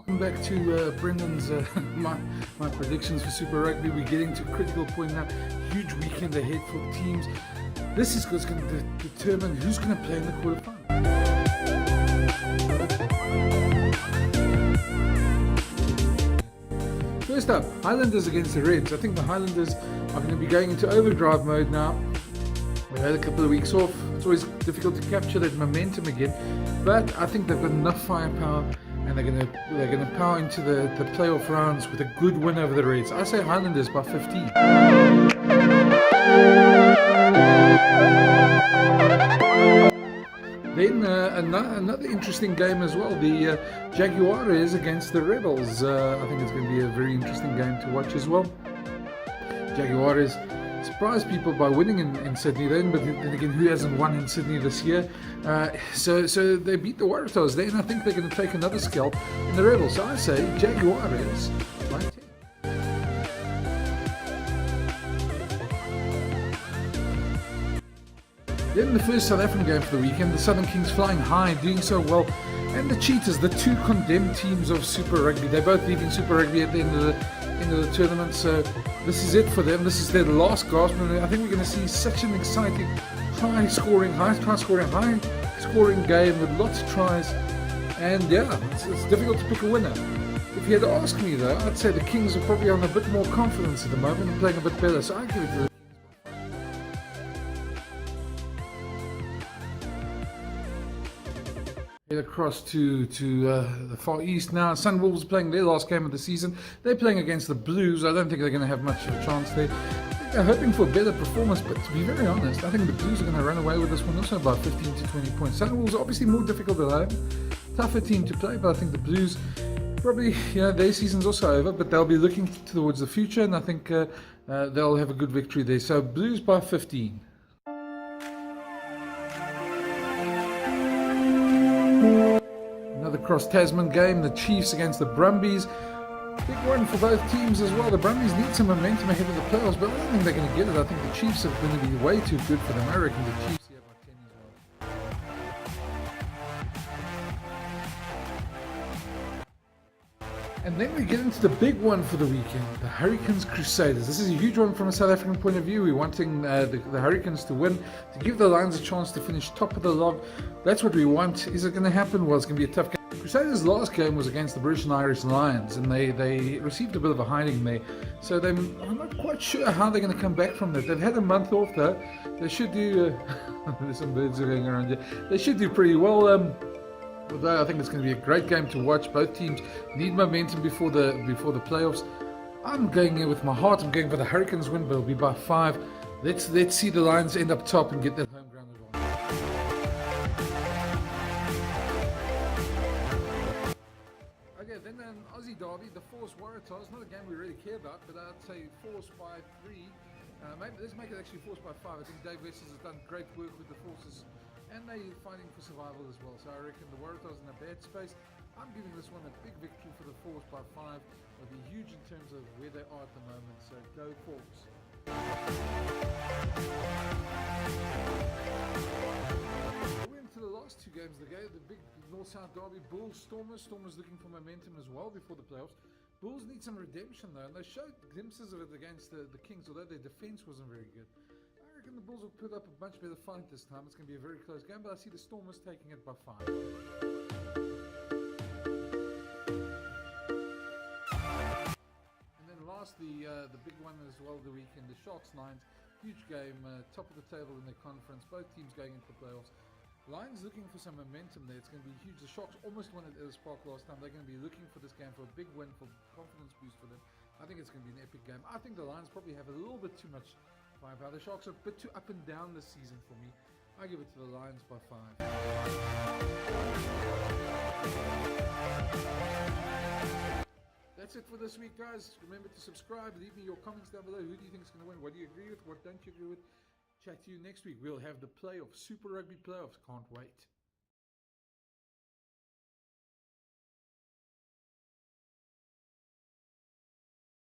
Welcome back to Brendan's my predictions for Super Rugby. We're getting to a critical point now. Huge weekend ahead for teams. This is what's going to determine who's going to play in the quarterfinals. First up, Highlanders against the Reds. I think the Highlanders are going to be going into overdrive mode now. They had a couple of weeks off. It's always difficult to capture that momentum again, but I think they've got enough firepower, and they're going to power into the playoff rounds with a good win over the Reds. I say Highlanders by 15. Then another interesting game as well, the Jaguares against the Rebels. I think it's going to be a very interesting game to watch as well. Jaguares surprised people by winning in Sydney then, but then again, who hasn't won in Sydney this year? So they beat the Waratahs there, and I think they're going to take another scalp in the Rebels. So I say Jaguares by 10. Then the first South African game for the weekend, the Southern Kings flying high, doing so well, and the Cheetahs, the two condemned teams of Super Rugby. They're both leaving Super Rugby at the end of the tournament, so this is it for them. This is their last gasp, and I think we're going to see such an exciting, high scoring game with lots of tries, and yeah, it's difficult to pick a winner. If you had to ask me though, I'd say the Kings are probably on a bit more confidence at the moment and playing a bit better, so I give it to the across to the Far East now. Sunwolves playing their last game of the season. They're playing against the Blues. I don't think they're going to have much of a chance there. They're hoping for a better performance, but to be very honest, I think the Blues are going to run away with this one also by 15 to 20 points. Sunwolves are obviously more difficult at home, tougher team to play, but I think the Blues probably, their season's also over, but they'll be looking towards the future, and I think they'll have a good victory there. So Blues by 15. Another cross-Tasman game, the Chiefs against the Brumbies. Big one for both teams as well. The Brumbies need some momentum ahead of the playoffs, but I don't think they're going to get it. I think the Chiefs are going to be way too good for them. I reckon the Chiefs here by 10 as well. And then we get into the big one for the weekend, the Hurricanes Crusaders. This is a huge one from a South African point of view. We're wanting the Hurricanes to win, to give the Lions a chance to finish top of the log. That's what we want. Is it going to happen? Well, it's going to be a tough game. Crusaders' last game was against the British and Irish Lions, and they received a bit of a hiding there. So I'm not quite sure how they're going to come back from that. They've had a month off though. They should do. There's some birds going around here. They should do pretty well. Although I think it's going to be a great game to watch. Both teams need momentum before the playoffs. I'm going in with my heart. I'm going for the Hurricanes win, but it'll be by 5. Let's see the Lions end up top and get that home ground advantage. Okay, then an Aussie derby, the Force Waratahs. Not a game we really care about, but I'd say Force by 3. Maybe let's make it actually Force by 5. I think Dave Wessels has done great work with the Forces, and they're fighting for survival as well. So I reckon the Waratahs in a bad space. I'm giving this one a big victory for the Force by 5. It'll be huge in terms of where they are at the moment. So go Force. We're into the last two games of the game. The big North-South derby, Bulls Stormers. Stormers looking for momentum as well before the playoffs. Bulls need some redemption though, and they showed glimpses of it against the Kings, although their defense wasn't very good. I reckon the Bulls will put up a much better fight this time. It's going to be a very close game, but I see the Stormers taking it by 5. And then lastly, the big one as well the weekend, the Sharks Lions. Huge game, top of the table in their conference. Both teams going into the playoffs. Lions looking for some momentum there. It's going to be huge. The Sharks almost won at Ellis Park last time. They're going to be looking for this game for a big win, for confidence boost for them. I think it's going to be an epic game. I think the Lions probably have a little bit too much firepower. The Sharks are a bit too up and down this season for me. I give it to the Lions by 5. That's it for this week, guys. Remember to subscribe. Leave me your comments down below. Who do you think is going to win? What do you agree with? What don't you agree with? Chat to you next week. We'll have the playoffs, Super Rugby playoffs. Can't wait.